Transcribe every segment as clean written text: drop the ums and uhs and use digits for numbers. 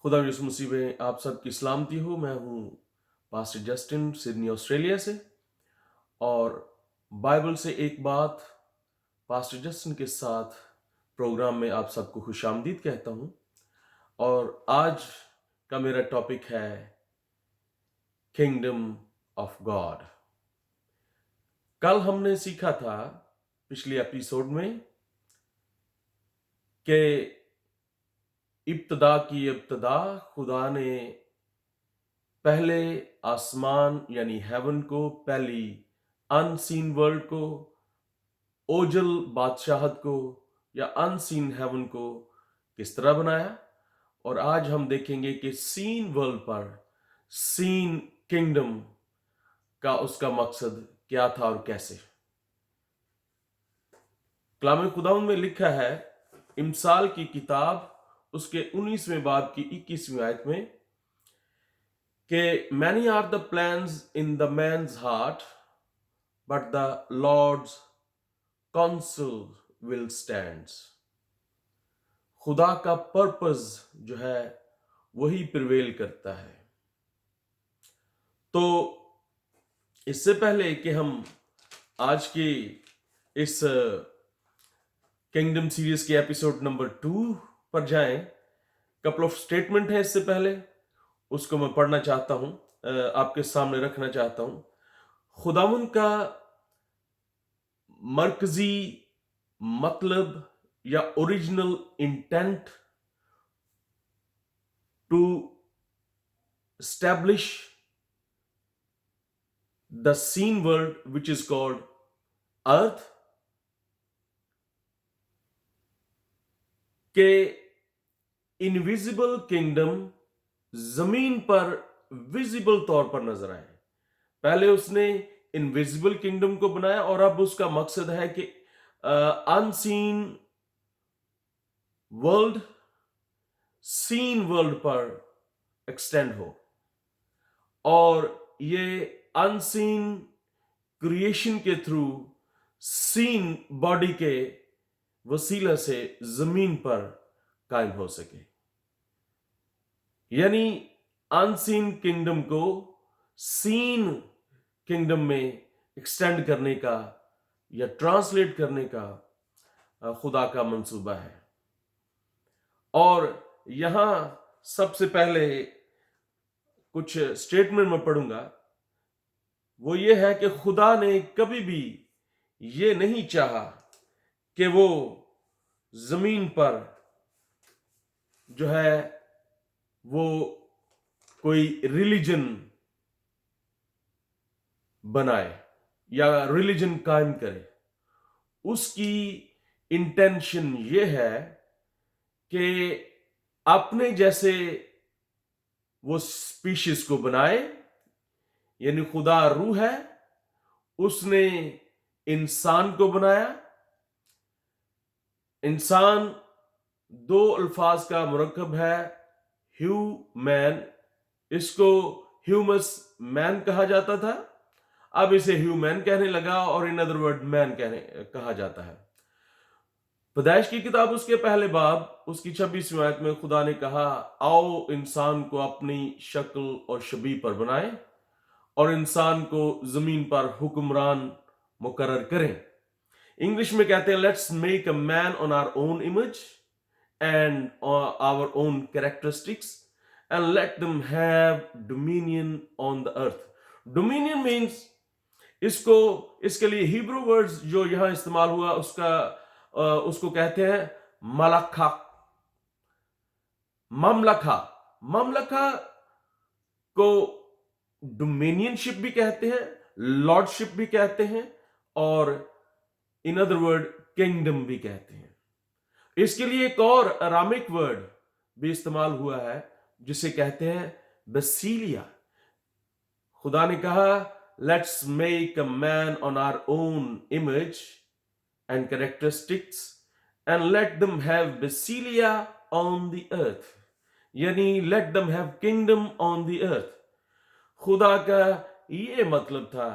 खुदा यीशु मसीह में आप सबकी सलामती हो। मैं हूँ पास्टर जस्टिन, सिडनी ऑस्ट्रेलिया से। और बाइबल से एक बात पास्टर जस्टिन के साथ प्रोग्राम में आप सबको खुशामदीद कहता हूँ। और आज का मेरा टॉपिक है किंगडम ऑफ गॉड। कल हमने सीखा था पिछले एपिसोड में कि इब्तदा की इब्तदा खुदा ने पहले आसमान यानी हेवन को, पहली अनसीन वर्ल्ड को, ओजल बादशाहत को या अनसीन हेवन को किस तरह बनाया। और आज हम देखेंगे कि सीन वर्ल्ड पर सीन किंगडम का उसका मकसद क्या था और कैसे। कलाम खुदावन में लिखा है इमसाल की किताब उसके 19वें बाब की 21वीं आयत में कि many are the plans in the man's heart but the Lord's counsel will stands. खुदा का पर्पस जो है वही प्रिवेल करता है। तो इससे पहले कि हम आज की इस किंगडम सीरीज के एपिसोड नंबर 2 पर जाएं, कपल ऑफ स्टेटमेंट है इससे पहले, उसको मैं पढ़ना चाहता हूं, आपके सामने रखना चाहता हूं। खुदावन का मरकजी मतलब या original intent to establish the seen world which is called earth, के इनविजिबल किंगडम जमीन पर विजिबल तौर पर नजर आए। पहले उसने इनविजिबल किंगडम को बनाया और अब उसका मकसद है कि अनसीन वर्ल्ड सीन वर्ल्ड पर एक्सटेंड हो और ये अनसीन क्रिएशन के थ्रू सीन बॉडी के वसीला से जमीन पर कायम हो सके। यानी अनसीन किंगडम को सीन किंगडम में एक्सटेंड करने का या ट्रांसलेट करने का खुदा का मंसूबा है। और यहां सबसे पहले कुछ स्टेटमेंट में पढ़ूंगा, वो ये है कि खुदा ने कभी भी ये नहीं चाहा कि वो जमीन पर जो है वो कोई रिलीजन बनाए या रिलीजन कायम करे। उसकी इंटेंशन ये है कि अपने जैसे वो स्पीशीज को बनाए, यानी खुदा रूह है, उसने इंसान को बनाया। इंसान दो अल्फाज का मुरक्कब है, ह्यूमैन। इसको ह्यूमस मैन कहा जाता था, अब इसे ह्यूमैन कहने लगा और इन अदर वर्ड मैन कहा जाता है। पैदाइश की किताब उसके पहले बाब उसकी 26वीं आयत में खुदा ने कहा, आओ इंसान को अपनी शक्ल और शबीह पर बनाएं और इंसान को जमीन पर हुक्मरान मुकर्रर करें। इंग्लिश में कहते हैं let's make a man on our own image and our own characteristics and let them have dominion on the earth. Dominion means इसके लिए हिब्रू वर्ड्स जो यहां इस्तेमाल हुआ उसको कहते हैं मलखा, ममलखा को डोमिनियनशिप भी कहते हैं, लॉर्डशिप भी कहते हैं और इन अदर वर्ड किंगडम भी कहते हैं। इसके लिए एक और अरामिक वर्ड भी इस्तेमाल हुआ है जिसे कहते हैं बसीलिया। खुदा ने कहा let's make a man on our own image and characteristics and let them have basilia on the earth, यानी let them have kingdom on the earth। खुदा का ये मतलब था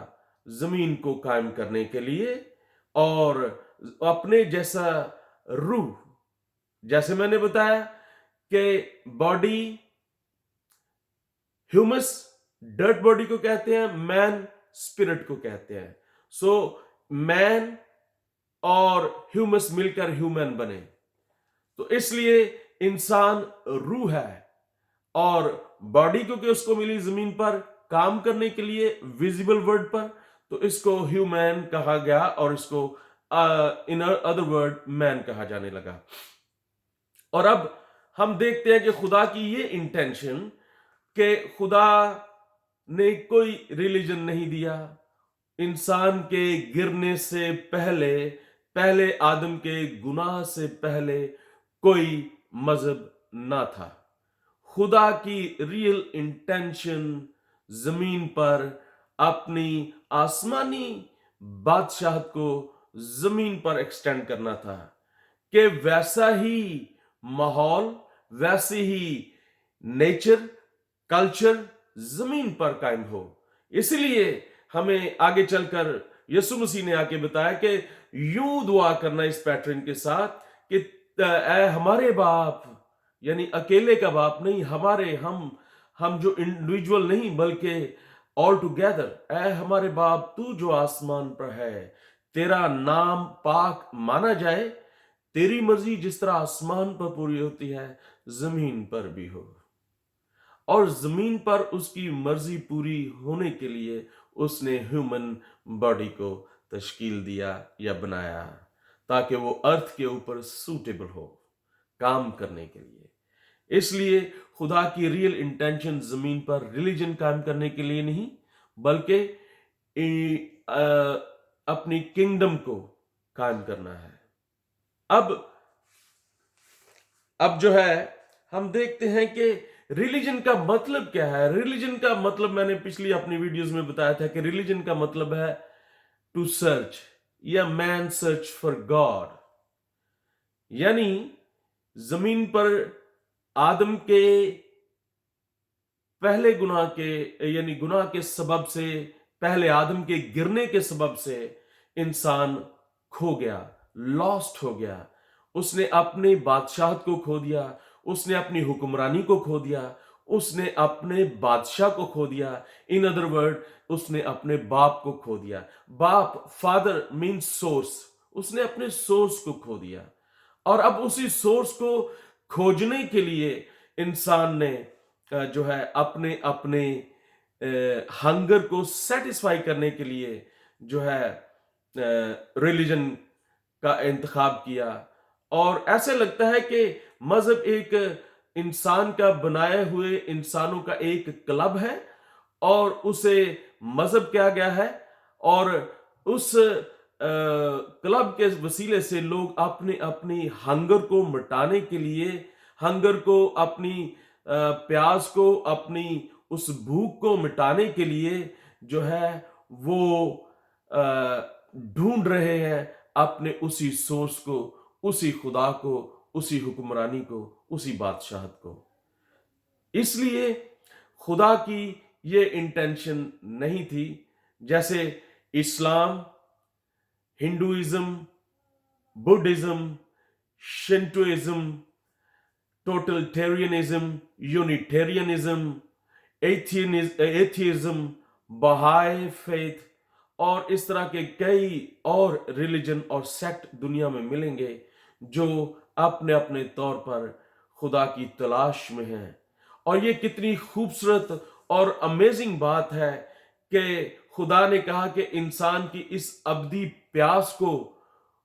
जमीन को कायम करने के लिए और अपने जैसा रूह, जैसे मैंने बताया कि बॉडी ह्यूमस डर्ट बॉडी को कहते हैं, मैन स्पिरिट को कहते हैं। सो मैन और ह्यूमस मिलकर ह्यूमन बने। तो इसलिए इंसान रूह है, और बॉडी क्योंकि उसको मिली जमीन पर काम करने के लिए, विजिबल वर्ड पर, तो इसको ह्यूमन कहा गया और इसको इन अदर वर्ड मैन कहा जाने लगा। और अब हम देखते हैं कि खुदा की ये इंटेंशन कि खुदा ने कोई रिलीजन नहीं दिया। इंसान के गिरने से पहले, पहले आदम के गुनाह से पहले कोई मजहब ना था। खुदा की रियल इंटेंशन जमीन पर अपनी आसमानी बादशाहत को जमीन पर एक्सटेंड करना था, कि वैसा ही माहौल, वैसी ही नेचर, कल्चर जमीन पर कायम हो। इसलिए हमें आगे चलकर यीशु मसीह ने आके बताया कि यूं दुआ करना इस पैटर्न के साथ कि ऐ हमारे बाप, यानी अकेले का बाप नहीं, हमारे हम जो इंडिविजुअल नहीं बल्कि ऑल टुगेदर, ऐ हमारे बाप तू जो आसमान पर है, तेरा नाम पाक माना जाए, तेरी मर्जी जिस तरह आसमान पर पूरी होती है जमीन पर भी हो। और जमीन पर उसकी मर्जी पूरी होने के लिए उसने ह्यूमन बॉडी को तश्कील दिया या बनाया, ताकि वो अर्थ के ऊपर सूटेबल हो काम करने के लिए। इसलिए खुदा की रियल इंटेंशन जमीन पर रिलीजन कायम करने के लिए नहीं, बल्कि अपनी किंगडम को कायम करना है। अब जो है हम देखते हैं कि रिलीजन का मतलब क्या है। रिलीजन का मतलब मैंने पिछली अपनी वीडियोस में बताया था कि रिलीजन का मतलब है टू सर्च, या मैन सर्च फॉर गॉड। यानी जमीन पर आदम के पहले गुनाह के, यानी गुनाह के सबब से, पहले आदम के गिरने के सबब से इंसान खो गया, लॉस्ट हो गया। उसने अपने बादशाहत को खो दिया, उसने अपनी हुक्मरानी को खो दिया, उसने अपने बादशाह को खो दिया। इन अदर वर्ड, उसने अपने बाप को खो दिया। बाप, फादर मीन्स सोर्स, उसने अपने सोर्स को खो दिया। और अब उसी सोर्स को खोजने के लिए इंसान ने जो है अपने अपने हंगर को सेटिस्फाई करने के लिए जो है रिलीजन का इंतखाब किया। और ऐसे लगता है कि मजहब एक इंसान का बनाए हुए इंसानों का एक क्लब है, और उसे मजहब किया गया है, और उस क्लब के वसीले से लोग अपने अपनी हंगर को मिटाने के लिए, हंगर को, अपनी प्यास को, अपनी उस भूख को मिटाने के लिए जो है वो ढूंढ रहे हैं अपने उसी सोर्स को, उसी खुदा को, उसी हुक्मरानी को, उसी बादशाहत को। इसलिए खुदा की ये इंटेंशन नहीं थी, जैसे इस्लाम, हिंदुइज्म, बुद्धिज्म, शिंटोइज्म, टोटलिटेरियनिज्म, यूनिटेरियनिज्म, एथियज्म, बहाई फेथ और इस तरह के कई और रिलीजन और सेक्ट दुनिया में मिलेंगे जो अपने अपने तौर पर खुदा की तलाश में हैं। और ये कितनी खूबसूरत और अमेजिंग बात है कि खुदा ने कहा कि इंसान की इस अबदी प्यास को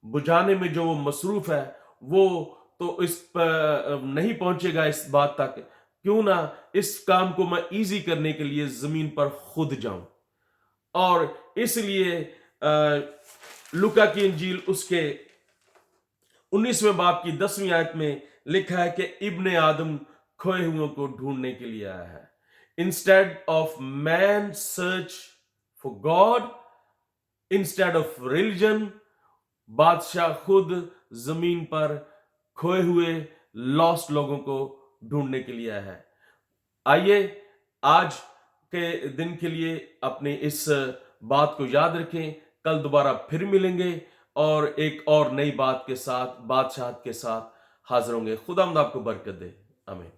बुझाने में जो वो मसरूफ है, वो तो इस पर नहीं पहुंचेगा इस बात तक, क्यों ना इस काम को मैं इजी करने के लिए जमीन पर खुद जाऊं। और इसलिए लूका की इंजील उसके 19वें बाब की 10वीं आयत में लिखा है कि इब्ने आदम खोए हुओं को ढूंढने के लिए आया है। Instead of man search for God, instead of religion, बादशाह खुद जमीन पर खोए हुए लॉस्ट लोगों को ढूंढने के लिए आया है। आइए आज के दिन के लिए अपनी इस बात को याद रखें। कल दोबारा फिर मिलेंगे और एक और नई बात के साथ, बादशाहत के साथ हाजिर होंगे। खुदावंद आपको बरकत दे। आमीन।